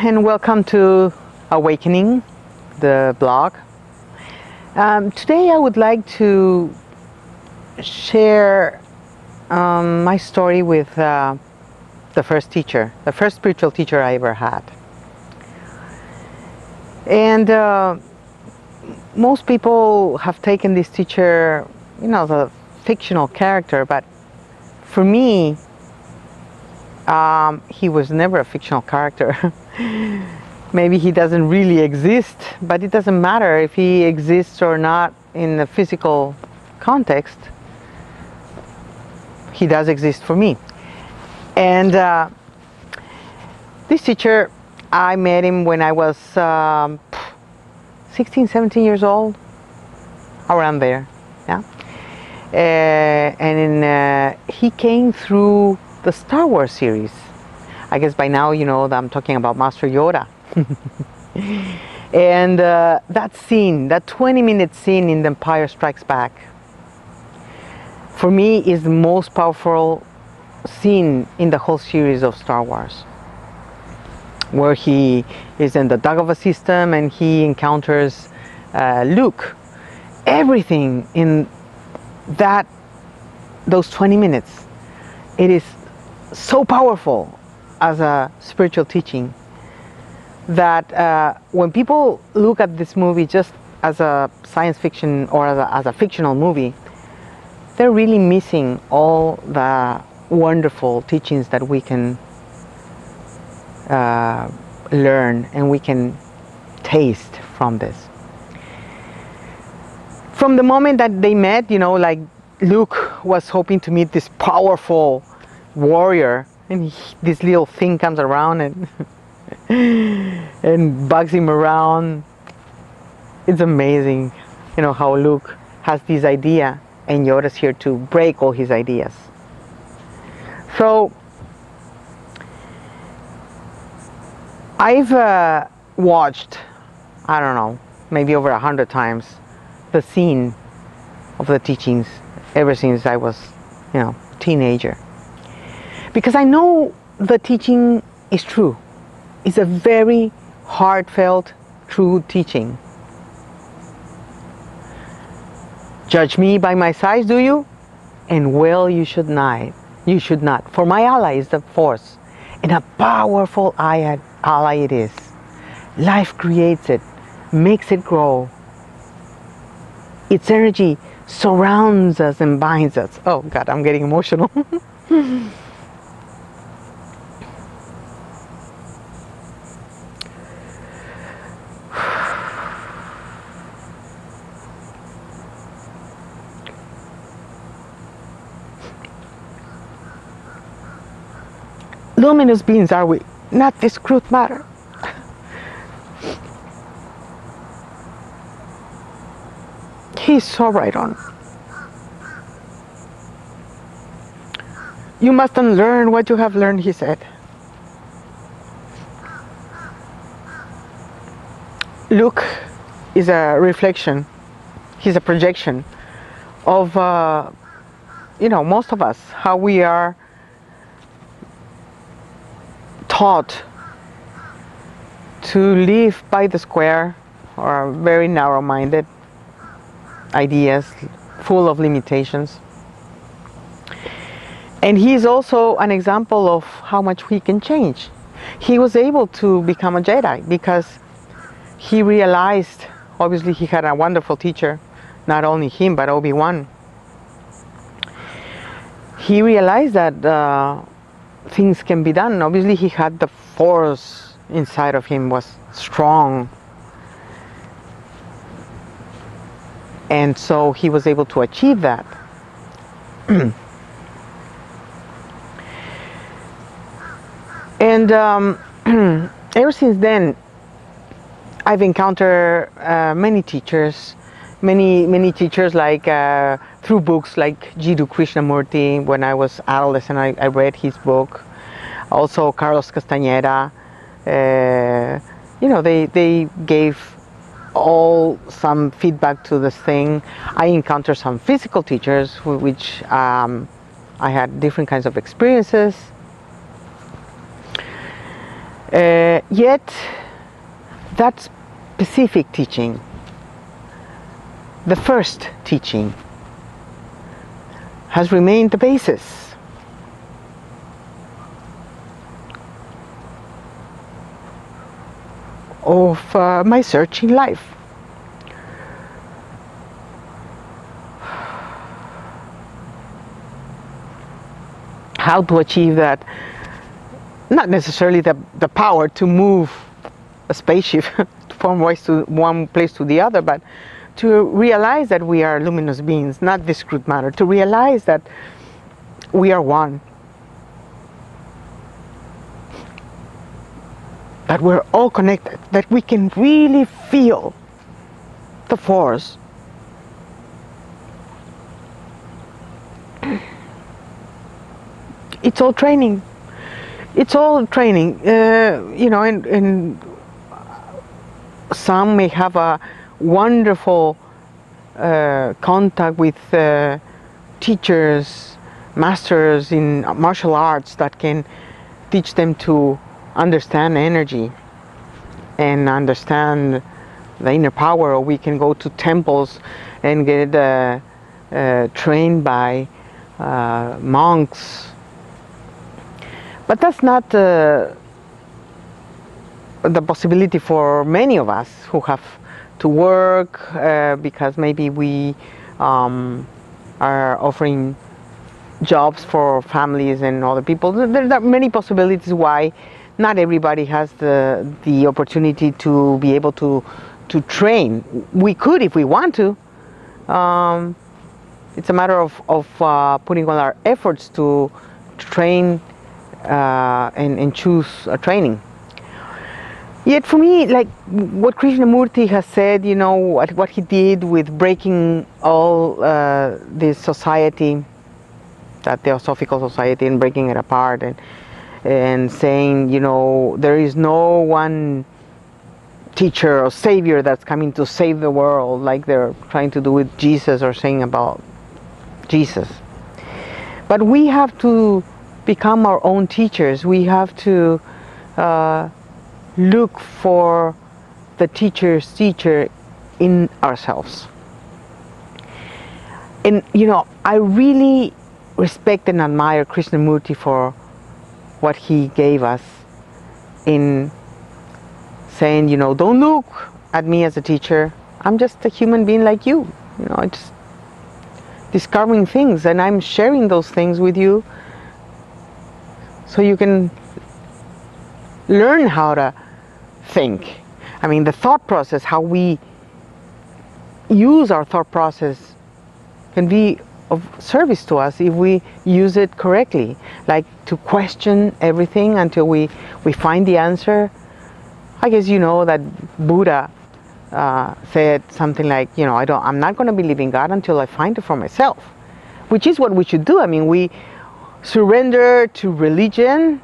and welcome to Awakening, the blog. Today I would like to share my story with the first spiritual teacher I ever had. And most people have taken this teacher, the fictional character, but for me, he was never a fictional character. Maybe he doesn't really exist, but it doesn't matter if he exists or not in the physical context. He does exist for me. And this teacher, I met him when I was 16, 17 years old, around there. Yeah. He came through the Star Wars series. I guess by now you know that I'm talking about Master Yoda. And that scene, that 20-minute scene in The Empire Strikes Back, for me is the most powerful scene in the whole series of Star Wars, where he is in the Dagobah system and he encounters Luke. Everything in those 20 minutes, it is so powerful as a spiritual teaching that when people look at this movie just as a science fiction or as a fictional movie, they're really missing all the wonderful teachings that we can learn and we can taste from this. From the moment that they met, like Luke was hoping to meet this powerful warrior, and this little thing comes around and and bugs him around. It's amazing, how Luke has this idea and Yoda's here to break all his ideas. So I've watched, I don't know, maybe over 100 times the scene of the teachings ever since I was, teenager. Because I know the teaching is true. It's a very heartfelt, true teaching. Judge me by my size, do you? And well, you should not. You should not. For my ally is the Force, and a powerful ally it is. Life creates it, makes it grow. Its energy surrounds us and binds us. Oh God, I'm getting emotional. Luminous beings are we, not this crude matter. He's so right on. You must unlearn what you have learned, he said. Luke is a reflection, he's a projection of, most of us, how we are taught to live by the square, or very narrow-minded ideas, full of limitations. And he is also an example of how much we can change. He was able to become a Jedi because he realized, obviously he had a wonderful teacher, not only him but Obi-Wan. He realized that things can be done. Obviously he had the Force inside of him, was strong, and so he was able to achieve that. And ever since then I've encountered many teachers like through books like Jiddu Krishnamurti. When I was adolescent, I read his book. Also Carlos Castañeda. They gave all some feedback to this thing. I encountered some physical teachers which I had different kinds of experiences. Yet that specific teaching, the first teaching, has remained the basis of my search in life. How to achieve that? Not necessarily the power to move a spaceship from one place to the other, but to realize that we are luminous beings, not discrete matter, to realize that we are one, that we're all connected, that we can really feel the force. It's all training. It's all training, you know, and some may have a wonderful contact with teachers, masters in martial arts that can teach them to understand energy and understand the inner power, or we can go to temples and get trained by monks. But that's not the possibility for many of us who have to work because maybe we are offering jobs for families and other people. There are many possibilities why not everybody has the opportunity to be able to train. We could if we want to. It's a matter of putting all our efforts to train and choose a training. Yet for me, like what Krishnamurti has said, you know, what he did with breaking all this society, that theosophical society, and breaking it apart, and saying, you know, there is no one teacher or savior that's coming to save the world like they're trying to do with Jesus or saying about Jesus. But we have to become our own teachers. We have to look for the teacher's teacher in ourselves. And you know, I really respect and admire Krishnamurti for what he gave us in saying, you know, don't look at me as a teacher. I'm just a human being like you. You know, I'm just discovering things, and I'm sharing those things with you so you can learn how to think. I mean, the thought process, how we use our thought process can be of service to us if we use it correctly. Like to question everything until we find the answer. I guess you know that Buddha said something like, you know, I'm not going to believe in God until I find it for myself, which is what we should do. I mean, we surrender to religion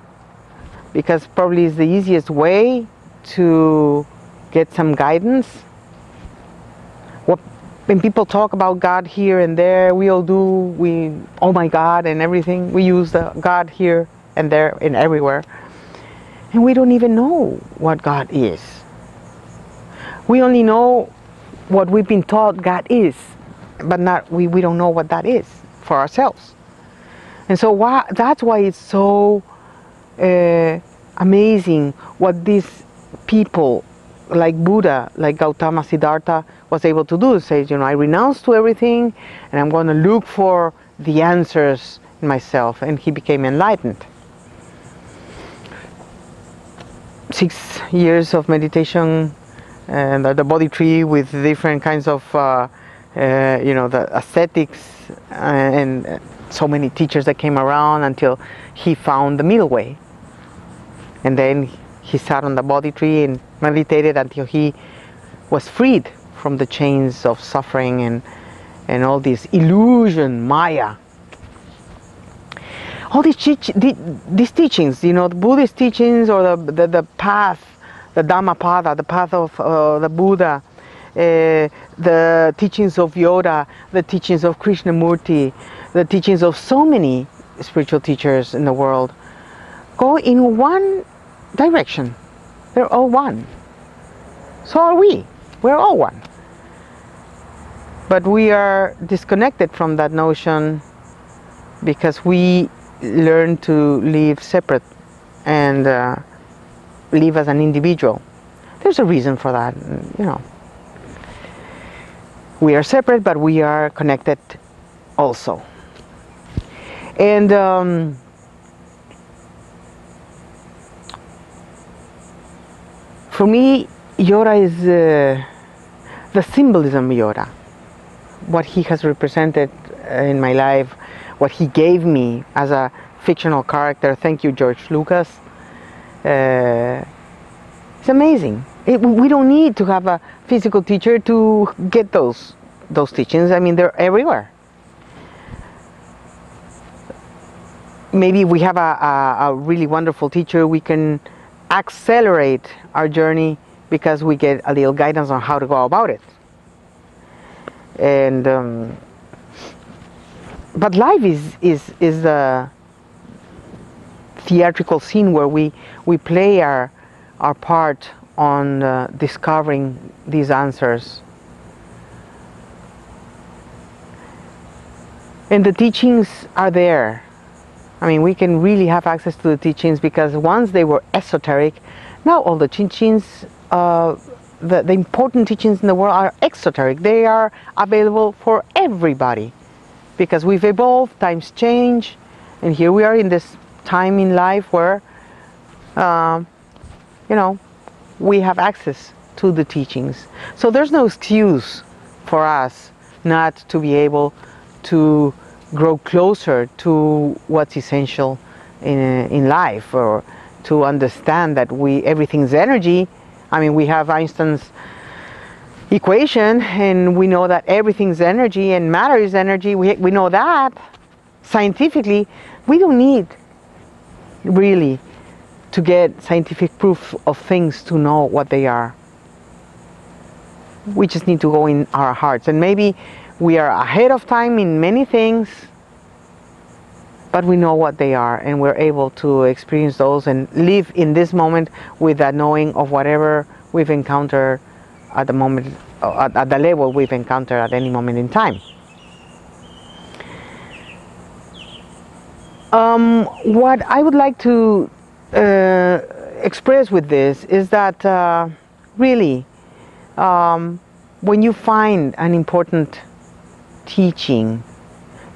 because probably it's the easiest way to get some guidance. When people talk about God here and there, we all do, oh my God and everything, we use the God here and there and everywhere, and we don't even know what God is. We only know what we've been taught God is, but we don't know what that is for ourselves. And so that's why it's so amazing what these people like Buddha, like Gautama Siddhartha was able to do. It says, you know, I renounce to everything and I'm going to look for the answers in myself, and he became enlightened. 6 years of meditation and the body tree with different kinds of you know, the ascetics and so many teachers that came around until he found the middle way. And then he sat on the body tree and meditated until he was freed from the chains of suffering and all this illusion, Maya. All these teachings, you know, the Buddhist teachings, or the path, the Dhammapada, the path of the Buddha, the teachings of Yoda, the teachings of Krishnamurti, the teachings of so many spiritual teachers in the world, go in one direction. They're all one. So are we. We're all one. But we are disconnected from that notion because we learn to live separate and live as an individual. There's a reason for that, you know. We are separate, but we are connected also. And for me, yoda is the symbolism of yoda. What he has represented in my life, what he gave me as a fictional character. Thank you, George Lucas. It's amazing. We don't need to have a physical teacher to get those teachings. I mean, they're everywhere. Maybe if we have a really wonderful teacher, we can accelerate our journey because we get a little guidance on how to go about it. And but life is a theatrical scene where we play our part on discovering these answers. And the teachings are there. I mean, we can really have access to the teachings because once they were esoteric, now all the teachings, the important teachings in the world are exoteric. They are available for everybody because we've evolved, times change, and here we are in this time in life where, you know, we have access to the teachings. So there's no excuse for us not to be able to grow closer to what's essential in life, or to understand that everything's energy. I mean, we have Einstein's equation, and we know that everything's energy and matter is energy. We know that scientifically. We don't need really to get scientific proof of things to know what they are. We just need to go in our hearts, and maybe we are ahead of time in many things, but we know what they are, and we're able to experience those and live in this moment with that knowing of whatever we've encountered at the moment, at the level we've encountered at any moment in time. What I would like to express with this is that really, when you find an important teaching,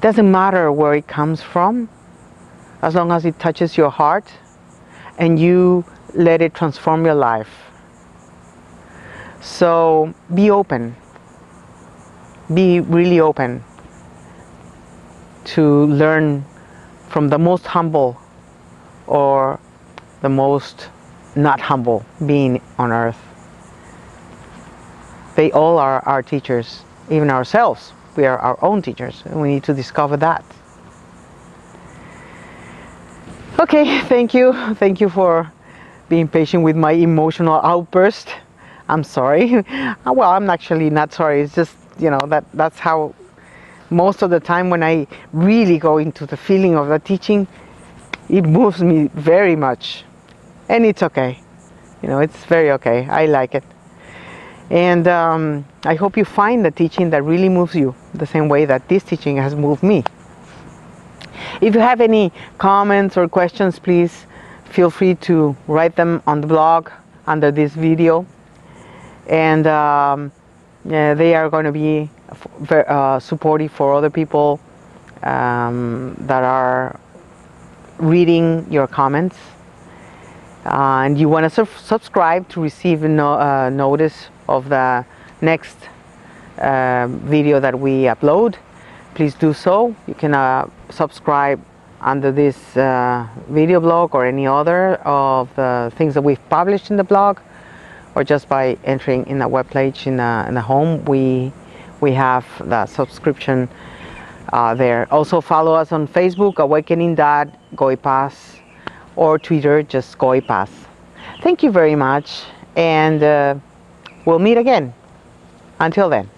doesn't matter where it comes from, as long as it touches your heart and you let it transform your life. So be open, be really open to learn from the most humble or the most not humble being on earth. They all are our teachers, even ourselves. We are our own teachers, and we need to discover that. Okay, thank you. Thank you for being patient with my emotional outburst. I'm sorry. Well, I'm actually not sorry. It's just, you know, that's how most of the time when I really go into the feeling of the teaching, it moves me very much. And it's okay. You know, it's very okay. I like it. And I hope you find the teaching that really moves you the same way that this teaching has moved me. If you have any comments or questions, please feel free to write them on the blog under this video. And they are going to be supportive for other people that are reading your comments. And you want to subscribe to receive notice of the next video that we upload. Please do so. You can subscribe under this video blog or any other of the things that we've published in the blog, or just by entering in the web page in the home. We have the subscription there. Also follow us on Facebook, awakening.goipas, or Twitter, just goipas. Thank you very much, and we'll meet again. Until then.